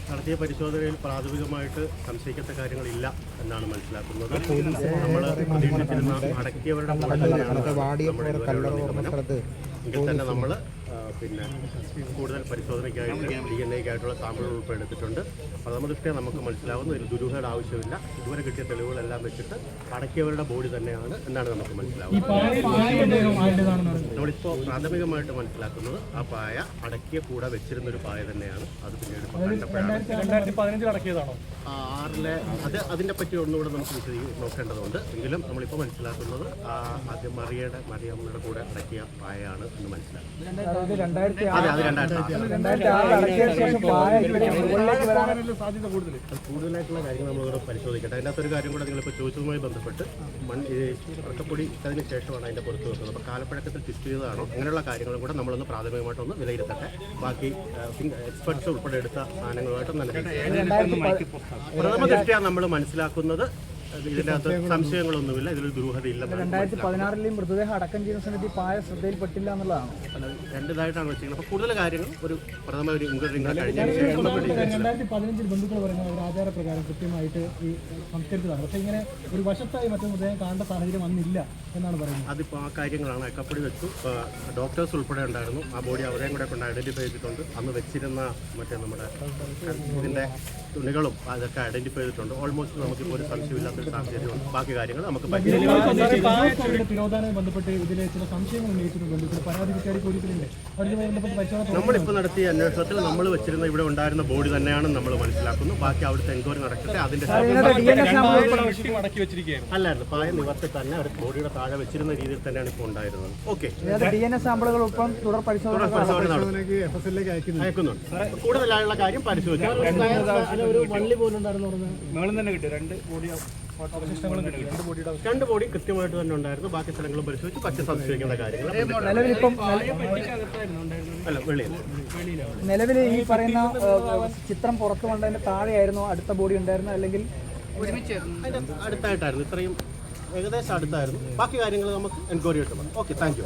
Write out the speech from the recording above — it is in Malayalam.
നടത്തിയ പരിശോധനയിൽ പ്രാഥമികമായിട്ട് സംശയിക്കാത്ത കാര്യങ്ങളില്ല എന്നാണ് മനസ്സിലാക്കുന്നത്. നമ്മൾ പ്രതീക്ഷിച്ചിരുന്ന അടക്കിയവരുടെ എങ്കിൽ തന്നെ നമ്മൾ പിന്നെ കൂടുതൽ പരിശോധനയ്ക്കായിട്ട് DNA-ക്കായിട്ടുള്ള സാമ്പിളുകൾ ഉൾപ്പെടെ എടുത്തിട്ടുണ്ട്. പ്രഥമദൃഷ്ട്യാ നമുക്ക് മനസ്സിലാവുന്ന ഒരു ദുരൂഹയുടെ ആവശ്യമില്ല. ഇതുവരെ കിട്ടിയ തെളിവുകളെല്ലാം വെച്ചിട്ട് അടക്കിയവരുടെ ബോഡി തന്നെയാണ് എന്നാണ് നമുക്ക് മനസ്സിലാവുന്നത്. നമ്മളിപ്പോൾ പ്രാഥമികമായിട്ട് മനസ്സിലാക്കുന്നത് ആ പായ അടക്കിയ കൂടെ വെച്ചിരുന്നൊരു പായ തന്നെയാണ്. അത് പിന്നീട് അതിനെ പറ്റി ഒന്നുകൂടെ നമുക്ക് നോക്കേണ്ടതുണ്ട്. എങ്കിലും നമ്മളിപ്പോൾ മനസ്സിലാക്കുന്നത് ആദ്യം മറിയമ്മയുടെ കൂടെ അടക്കിയ പായയാണ് എന്ന് മനസ്സിലാക്കുന്നത്. കൂടുതലായിട്ടുള്ള കാര്യങ്ങൾ നമ്മളിവിടെ പരിശോധിക്കട്ടെ. അതിനകത്തൊരു കാര്യം കൂടെ നിങ്ങളിപ്പോൾ ചോദിച്ചതുമായി ബന്ധപ്പെട്ട് ഉറക്കപ്പൊടി ഇട്ടതിന് ശേഷമാണ് അതിൻ്റെ പുറത്ത് വെക്കുന്നത്. അപ്പോൾ കാലപ്പഴക്കത്തിൽ ടെസ്റ്റ് ചെയ്തതാണോ അങ്ങനെയുള്ള കാര്യങ്ങളും കൂടെ നമ്മളൊന്ന് പ്രാഥമികമായിട്ടൊന്ന് വിലയിരുത്തട്ടെ. ബാക്കി എക്സ്പെർട്സ് ഉൾപ്പെടെ എടുത്ത സാധനങ്ങളുമായിട്ടൊന്നും തന്നെ പ്രഥമ ദൃഷ്ട്യാ നമ്മൾ മനസ്സിലാക്കുന്നത് ഇതിനകത്ത് സംശയങ്ങളൊന്നുമില്ല, ഇതിലൊരു ദുരൂഹതയില്ല. 2016 മൃതദേഹം അടക്കം ചെയ്യുന്ന സമയത്ത് പായ ശ്രദ്ധയിൽപ്പെട്ടില്ല എന്നുള്ളതാണ്. രണ്ടിതായിട്ടാണ് വെച്ചിരിക്കുന്നത്. അപ്പോൾ കൂടുതൽ കാര്യങ്ങൾ ഒരു പ്രഥമ ഒരു ഇൻക്വയറി കഴിഞ്ഞതിന് ശേഷം 2015 ബന്ധുക്കൾ പറഞ്ഞ ഒരു ആചാരപ്രകാരം കൃത്യമായിട്ട് ഈ സംസ്കരിച്ചതാണ്. പക്ഷേ ഇങ്ങനെ ഒരു വശത്തായി മറ്റു മൃതദേഹം കാണേണ്ട സാഹചര്യം വന്നില്ല എന്നാണ് പറയുന്നത്. അതിപ്പോൾ ആ കാര്യങ്ങളാണ് അക്കപ്പടി വെച്ചു. ഡോക്ടേഴ്സ് ഉൾപ്പെടെ ഉണ്ടായിരുന്നു. ആ ബോഡി അവരെയും കൂടെ കൊണ്ട് ഐഡന്റിഫൈ ചെയ്തിട്ടുണ്ട്. അന്ന് വെച്ചിരുന്ന മറ്റേ നമ്മുടെ ഇതിൻ്റെ തുണികളും അതൊക്കെ ഐഡന്റിഫൈ ചെയ്തിട്ടുണ്ട്. ഓൾമോസ്റ്റ് നമുക്കിപ്പോൾ ഒരു സംശയമില്ലാത്തൊരു സാഹചര്യമുണ്ട്. ബാക്കി കാര്യങ്ങൾ നമുക്ക് തിരോധാനവുമായി ബന്ധപ്പെട്ട് ഇതിലെ ചില സംശയങ്ങൾ ഉന്നയിച്ചിട്ടുണ്ട്. പരാതിക്കാരി പോലീസിലുണ്ട്. നമ്മളിപ്പോൾ നടത്തിയ അന്വേഷണത്തിൽ നമ്മൾ വെച്ചിരുന്ന ഇവിടെ ഉണ്ടായിരുന്ന ബോഡി തന്നെയാണെന്ന് നമ്മൾ മനസ്സിലാക്കുന്നു. ബാക്കി അവിടുത്തെ എൻക്വയറി നടക്കട്ടെ. അതിന്റെ അല്ലായിരുന്നു പായ നിവർത്തി തന്നെ അവർ ബോഡിയുടെ താഴെ വെച്ചിരുന്ന രീതിയിൽ തന്നെയാണ് ഇപ്പോൾ ഉണ്ടായിരുന്നത്. ഓക്കെ, സാമ്പിളുകൾ തുടർ പരിശോധന അയക്കുന്നുണ്ട്. കൂടുതലായുള്ള കാര്യം പരിശോധിച്ചു. രണ്ട് ബോഡി കൃത്യമായിട്ട് തന്നെ ഉണ്ടായിരുന്നു. ബാക്കി സ്ഥലങ്ങളും പരിശോധിച്ച് പക്ഷെ സംശയിക്കേണ്ട കാര്യങ്ങൾ നിലവിൽ ഈ പറയുന്ന ചിത്രം പുറത്തു കൊണ്ടതിന്റെ താഴെയായിരുന്നു അടുത്ത ബോഡി ഉണ്ടായിരുന്നു, അല്ലെങ്കിൽ അടുത്തായിട്ടായിരുന്നു. ഇത്രയും ഏകദേശം അടുത്തായിരുന്നു. ബാക്കി കാര്യങ്ങൾ നമുക്ക് എൻക്വയറി കിട്ടും. Okay, thank you.